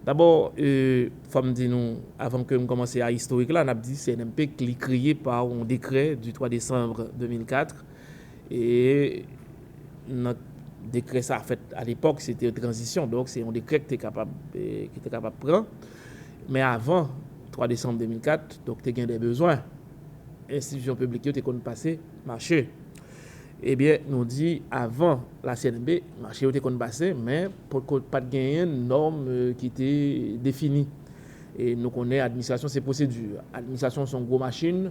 D'abord, faut me dire nous, avant que nous commencer à historique là, on a dit CNMP qui est créé par un décret du 3 décembre 2004 et notre décret ça en fait à l'époque c'était une transition donc c'est un décret qui était capable de prendre mais avant 3 décembre 2004 donc tu as des besoins institutions publiques qui ont passé marché. Eh bien, nous dit avant la CNB, marché était qu'on passé, mais pour pas de gagner une norme qui était définie. Et nous connaissons l'administration, c'est procédure. L'administration sont gros machines,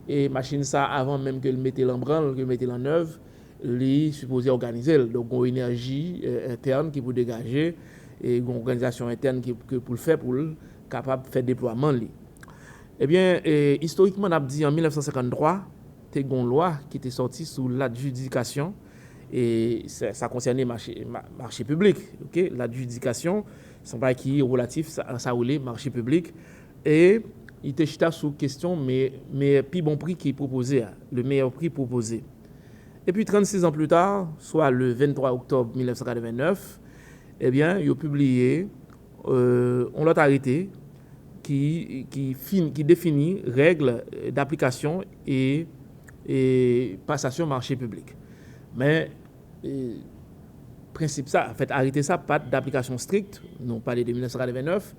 et machine ça, avant même que le mette en branle, que le mette en œuvre, les supposé organiser. Donc, une énergie interne qui peut dégager, et une organisation interne qui pour le faire, pour le capable de faire déploiement. Eh bien, historiquement, on a dit en 1953, il y a une loi qui était sortie sous l'adjudication et ça concernait marché public. Okay? L'adjudication, c'est pas qui est relatif à ça marché public et il était chita sous question mais plus bon prix qui est proposé, le meilleur prix proposé. Et puis 36 ans plus tard, soit le 23 octobre 1989, eh bien, il a publié on l'a arrêté qui définit règles d'application et passation marché public. Mais principe ça, en fait, arrêter ça, pas d'application stricte, non pas de 1989,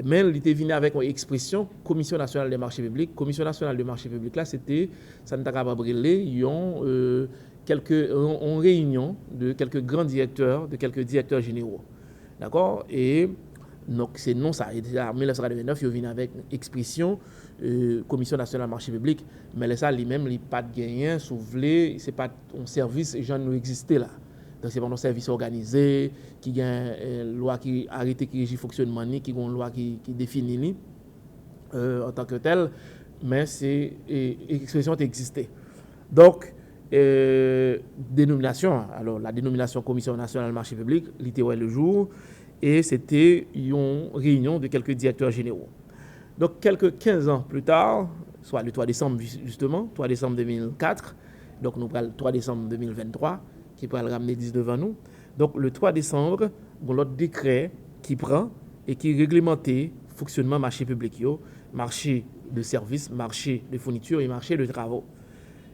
mais il était venu avec une expression Commission nationale des marchés publics. Commission nationale des marchés publics, là, c'était, ça ne t'a pas brûlé, ils ont en réunion de quelques grands directeurs, de quelques directeurs généraux. D'accord? Et donc, c'est non ça. En 1989, il vient avec une expression Commission nationale marché public, mais ça, lui-même, il n'a pas de gain, soufflé, c'est pas un service, les gens nous existaient là. Donc, c'est pas un service organisé, qui a une loi qui arrête qui régit le fonctionnement, qui a une loi qui définit en tant que tel, mais c'est expression qui existait. Donc, dénomination, alors la dénomination Commission nationale marché public, l'était le jour, et c'était une réunion de quelques directeurs généraux. Donc, quelques 15 ans plus tard, soit le 3 décembre justement, 3 décembre 2004, donc nous prenons le 3 décembre 2023, qui peut le ramener 10 devant nous. Donc, le 3 décembre, bon, l'autre décret qui prend et qui réglemente le fonctionnement marché public, marché de services, marché de fournitures et marché de travaux.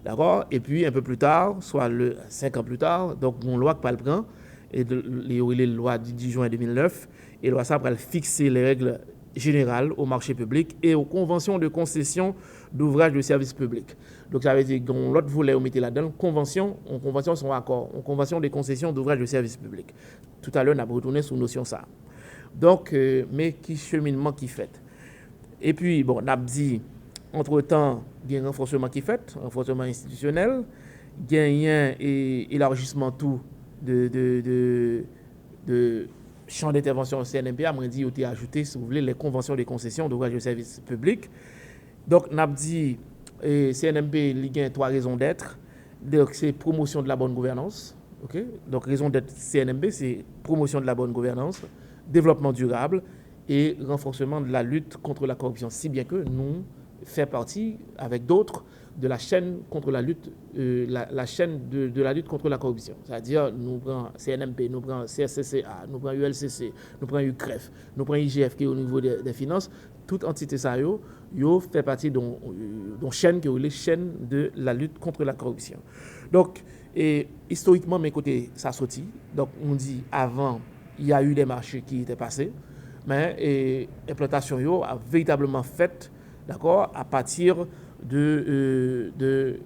D'accord? Et puis, un peu plus tard, soit 5 ans plus tard, donc, une loi qui prend et les lois du 10 juin 2009, et loi ça va fixer les règles générales au marché public et aux conventions de concession d'ouvrages de services publics. Donc ça veut dire que l'autre volet, on mettait là-dedans, convention sont accords, en convention de concession d'ouvrages de services publics. Tout à l'heure, on a retourné sous notion ça. Donc, mais qui cheminement qui fait. Et puis, bon, on a dit, entre-temps, il y a un renforcement qui fait, un renforcement institutionnel, il y a un élargissement tout de champ d'intervention au CNMP, on dit qu'il a ajouté, si vous voulez, les conventions de concession d'ouvrage de services publics. Donc, on a dit CNMP, il y a 3 raisons d'être. Donc, c'est promotion de la bonne gouvernance. Okay? Donc, raison d'être CNMP, c'est promotion de la bonne gouvernance, développement durable et renforcement de la lutte contre la corruption. Si bien que nous faisons partie, avec d'autres, de la chaîne contre la lutte, la chaîne de la lutte contre la corruption. C'est-à-dire, nous prenons CNMP, nous prenons CSCCA, nous prenons ULCC, nous prenons UCREF, nous prenons IGF qui est au niveau des finances. Toute entité ça, yo fait partie d'une chaîne qui est la chaîne de la lutte contre la corruption. Donc, historiquement, mes côtés, ça sorti. Donc, on dit avant, il y a eu des marchés qui étaient passés, mais l'implantation a véritablement fait, d'accord, à partir de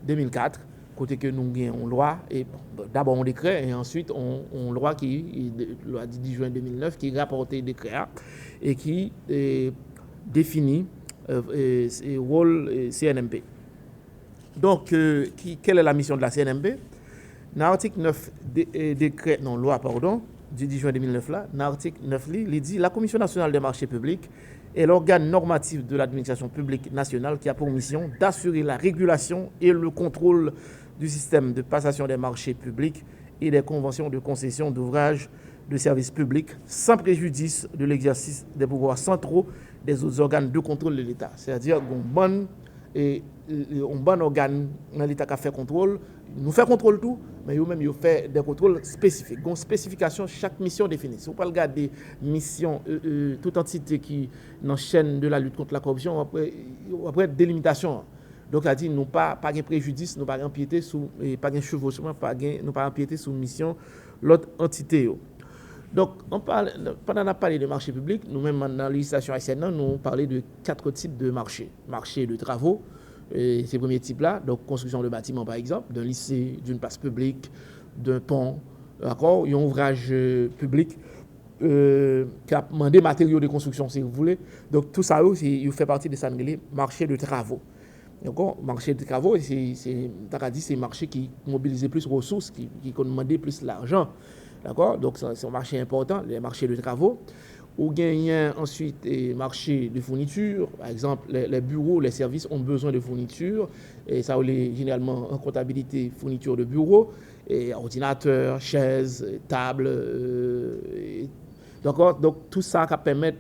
2004, côté que nous avons une loi, et d'abord un décret, et ensuite on loi loi du 10 juin 2009, qui rapporte le décret et qui définit le rôle CNMP. Donc, quelle est la mission de la CNMP? Dans l'article 9 loi du 10 juin 2009, là, dans l'article 9, il dit la Commission nationale des marchés publics est l'organe normatif de l'administration publique nationale qui a pour mission d'assurer la régulation et le contrôle du système de passation des marchés publics et des conventions de concession d'ouvrages de services publics sans préjudice de l'exercice des pouvoirs centraux des autres organes de contrôle de l'État. C'est-à-dire qu'on bon organe dans l'État qui a fait contrôle nous fait contrôle tout, mais eux-mêmes ils fait des contrôles spécifiques. Une spécification chaque mission définie. Si vous pas regarder mission toute entité qui dans chaîne de la lutte contre la corruption après délimitation. Donc ça dit nous pas de préjudice, nous pas empiéter sous pas de chevauchement, nous pas empiéter sous mission l'autre entité yo. Donc pendant qu'on a parlé de marché public, nous-mêmes dans la législation haïtienne, nous parlé de 4 types de marchés. Marché de travaux, ces premiers types-là, donc construction de bâtiments par exemple, d'un lycée, d'une place publique, d'un pont, d'accord, un ouvrage public qui a demandé matériaux de construction si vous voulez. Donc tout ça, il fait partie de ça, marché de travaux. Donc, marché de travaux, c'est un marché qui mobilisait plus de ressources, qui demandait plus d'argent. D'accord? Donc, c'est un marché important, les marchés de travaux. Ou gagnent ensuite les marchés de fourniture. Par exemple, les bureaux, les services ont besoin de fourniture. Et ça, généralement en comptabilité, fourniture de bureaux, et ordinateurs, chaises, tables. D'accord? Donc, tout ça qui permet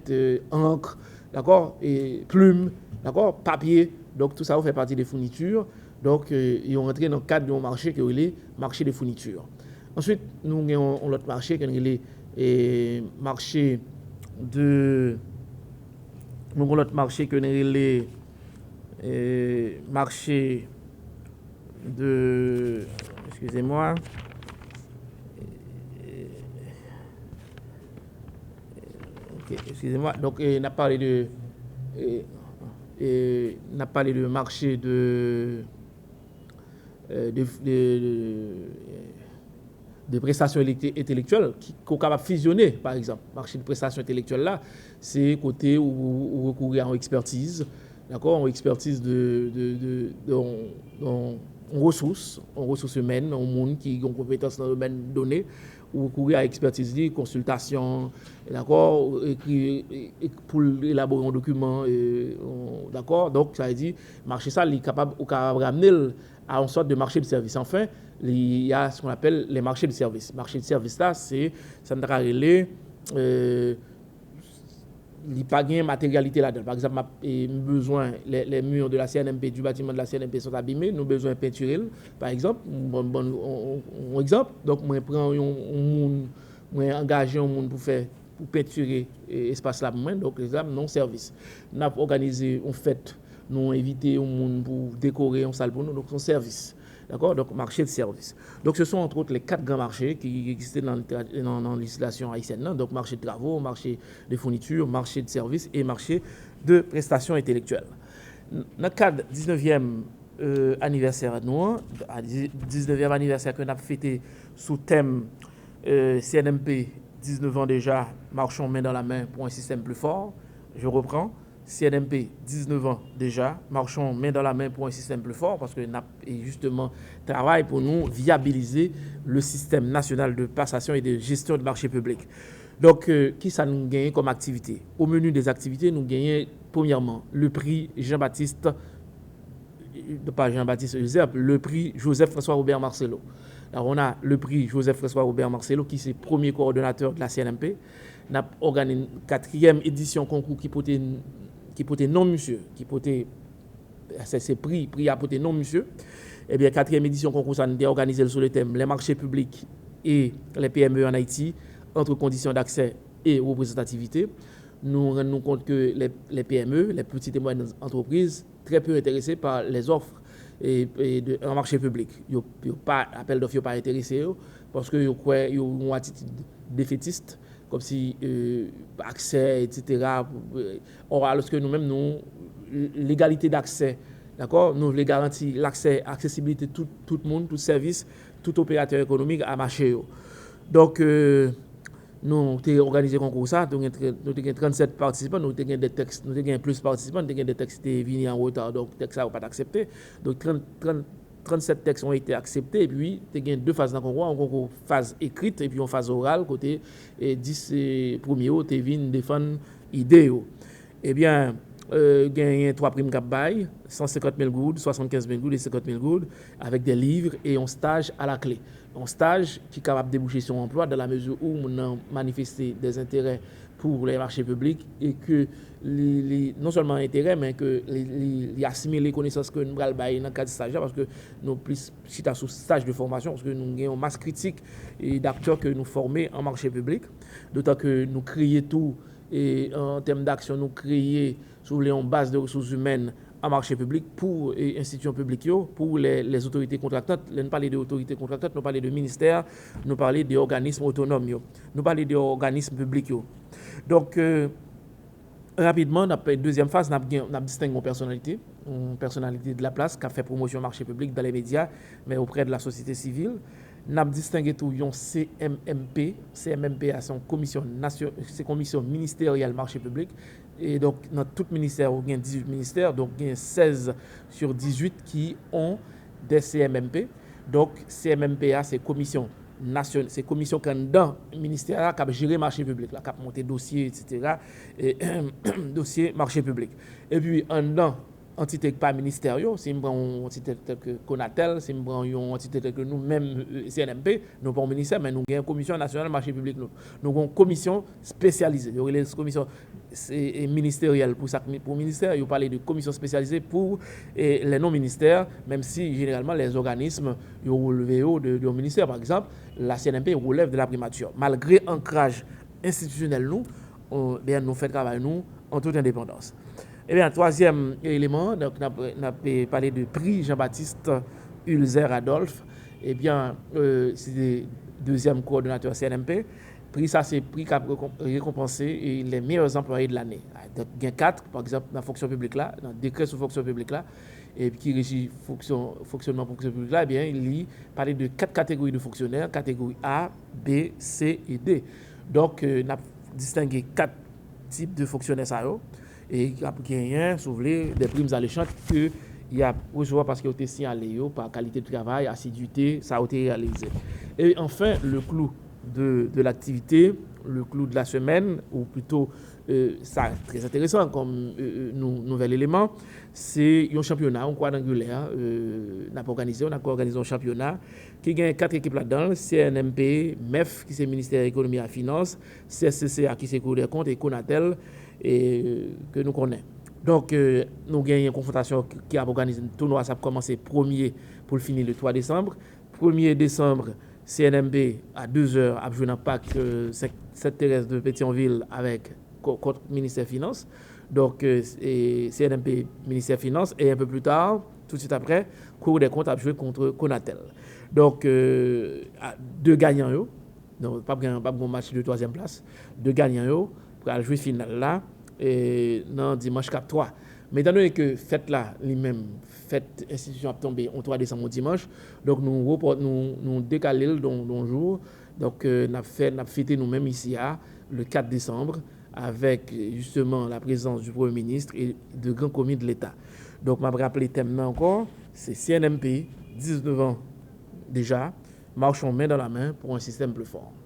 encre, d'accord? Et plumes, d'accord? Papier. Donc, tout ça fait partie des fournitures. Donc, ils ont entré dans le cadre d'un marché qui est le marché des fournitures. Ensuite, nous avons l'autre marché qui est le marché de. Nous avons l'autre marché qui est le marché de. Excusez-moi. Okay, excusez-moi. Donc, on a parlé de. On a parlé de marché de prestations intellectuelles qui sont capables de fusionner, par exemple. Le marché de prestations intellectuelles, là, c'est côté où recourir en expertise, d'accord, en expertise en ressources humaines, en monde qui ont compétences dans le domaine donné, ou recourir à expertise, consultation, d'accord, pour élaborer un document, d'accord. Donc, ça veut dire, marché ça, il est capable de ramener à une sorte de marché de service. Enfin, il y a ce qu'on appelle les marchés de service. Marché de service là, c'est ça ne relève il n'y a pas de matérialité là-dedans. Par exemple, besoin, les murs de la CNMP, du bâtiment de la CNMP sont abîmés, nous avons besoin de peinturer, par exemple. Un exemple, donc moi prends moi engager un monde pour peinturer l'espace là pour moi, donc exemple non service. Nous avons organisé une fête, nous invité un monde pour décorer une salle pour nous, donc son service. D'accord? Donc, marché de services. Donc, ce sont entre autres les 4 grands marchés qui existaient dans la législation haïtienne. Donc, marché de travaux, marché de fournitures, marché de services et marché de prestations intellectuelles. Dans le cadre du 19e anniversaire de nous, 19e anniversaire que nous avons fêté sous thème CNMP, 19 ans déjà, marchons main dans la main pour un système plus fort. Je reprends. CNMP, 19 ans déjà, marchons main dans la main pour un système plus fort parce que justement travaille pour nous viabiliser le système national de passation et de gestion de marché public. Donc, qui ça nous gagne comme activité? Au menu des activités, nous gagnons premièrement le prix Jean-Baptiste, pas Jean-Baptiste Joseph, le prix Joseph-François Robert Marcelo. Alors, on a le prix Joseph-François Robert Marcelo qui est le premier coordonnateur de la CNMP. On a organisé une 4e édition concours qui portait non monsieur, qui portait c'est prix à porter non monsieur. Eh bien 4e édition concours ça a organisé sur le thème les marchés publics et les PME en Haïti entre conditions d'accès et représentativité. Nous rendons compte que les PME, les petites et moyennes entreprises, très peu intéressées par les offres en marché public. Ils pas appel d'offres, ils pas intéressés parce que ils ont une attitude défaitiste. Comme si accès, etc. Or, lorsque nous-mêmes, l'égalité d'accès, d'accord, nous voulons garantir l'accès, l'accessibilité de tout le monde, tout service, tout opérateur économique à marché. Donc, nous avons organisé un concours, nous avons 37 participants, nous avons des textes, nous avons plus de participants, nous avons des textes qui sont venus en retard, donc les textes ne sont pas acceptés. Donc, 37 textes ont été acceptés et puis il y a 2 phases dans le concours, une phase écrite et puis une phase orale côté 10 premiers qui viennent défendre l'idée. Eh bien, il y a 3 primes cap bail, 150 000 gouttes, 75 000 gouttes et 50 000 gouttes avec des livres et un stage à la clé. Un stage qui est capable de déboucher sur un emploi dans la mesure où on a manifesté des intérêts pour les marchés publics et que non seulement intérêt, mais que les assimiler les connaissances que nous allons dans le cadre de stage, parce que nous plus si sous stage de formation, parce que nous avons une masse critique et d'acteurs que nous formons en marché public, d'autant que nous créons tout et en termes d'action, nous créons sur les bases de ressources humaines en marché public pour les institutions publiques, pour les autorités contractantes. Nous parlons d'autorités contractantes, nous parlons de ministères, nous parlons d'organismes autonomes, nous parlons d'organismes publics. Donc, rapidement, dans la deuxième phase, nous avons distingué une personnalité de la place qui a fait promotion au marché public dans les médias, mais auprès de la société civile. Nous avons distingué tout un CMMP. CMMP a son commission ministérielle marché public. Et donc, dans tout ministère, il y a 18 ministères, donc il y a 16 sur 18 qui ont des CMMP. Donc, CMMPA, c'est commission nationale, c'est commission qui est dans le ministère qui a géré le marché public, qui a monté dossier, etc. Et, dossier marché public. Et puis, en dedans, entité pas ministérielle, si nous prenons une entité telle que Conatel, si nous prenons une entité telle que nous-mêmes, CNMP, nous pas un ministère, mais nous avons une commission nationale marché public. Nous avons une commission spécialisée. Il y a une commission ministérielle pour le ministère, il y a parlé de commission spécialisée pour les non-ministères, même si généralement les organismes relèvent du ministère. Par exemple, la CNMP relève de la primature. Malgré l'ancrage institutionnel, nous faisons travail en toute indépendance. Et bien, troisième élément, donc, on a parlé de prix Jean-Baptiste Ulzer Adolphe. Eh bien, c'est le deuxième coordonnateur CNMP. Prix, ça, c'est prix qui a récompensé les meilleurs employés de l'année. Donc, il y a 4, par exemple, dans la fonction publique là, dans le décret sur fonction publique là, et qui régit fonctionnement de fonction publique là, eh bien, il parlait de 4 catégories de fonctionnaires, catégorie A, B, C et D. Donc, on a distingué 4 types de fonctionnaires ça, et il y a gagné, si vous voulez, des primes alléchantes que il y a recevoir parce qu'il a été signalé par qualité de travail, assiduité, ça a été réalisé. Et enfin, le clou de l'activité, le clou de la semaine, ou plutôt, ça très intéressant comme nouvel élément, c'est un championnat, un quadrangulaire, on a organisé un championnat qui gagne 4 équipes là-dedans, CNMP, MEF, qui c'est Ministère de l'Économie et des Finances, CSCCA, qui c'est Cour des comptes, et Conatel, et que nous connaissons. Donc, nous gagnons une confrontation qui a organisé un tournoi, ça a commencé premier pour le finir le 3 décembre. 1er décembre, CNMP à 2h a joué dans le parc Sainte-Thérèse de Pétionville avec contre le ministère des Finances. Donc, CNMP, ministère des Finances, et un peu plus tard, tout de suite après, Cour des comptes a joué contre Conatel. Donc, 2 gagnants, donc pas un match de 3e place, 2 gagnants pour aller jouer finale là, et non dimanche 4-3. Mais étant donné que fête là, lui-même, fête institution a tombé en 3 décembre au dimanche, donc nous décalons le jour. Donc, nous avons fêté nous-mêmes ici le 4 décembre avec justement la présence du Premier ministre et de grands commis de l'État. Donc, je vais rappeler le thème encore, c'est CNMP, 19 ans déjà, marchons main dans la main pour un système plus fort.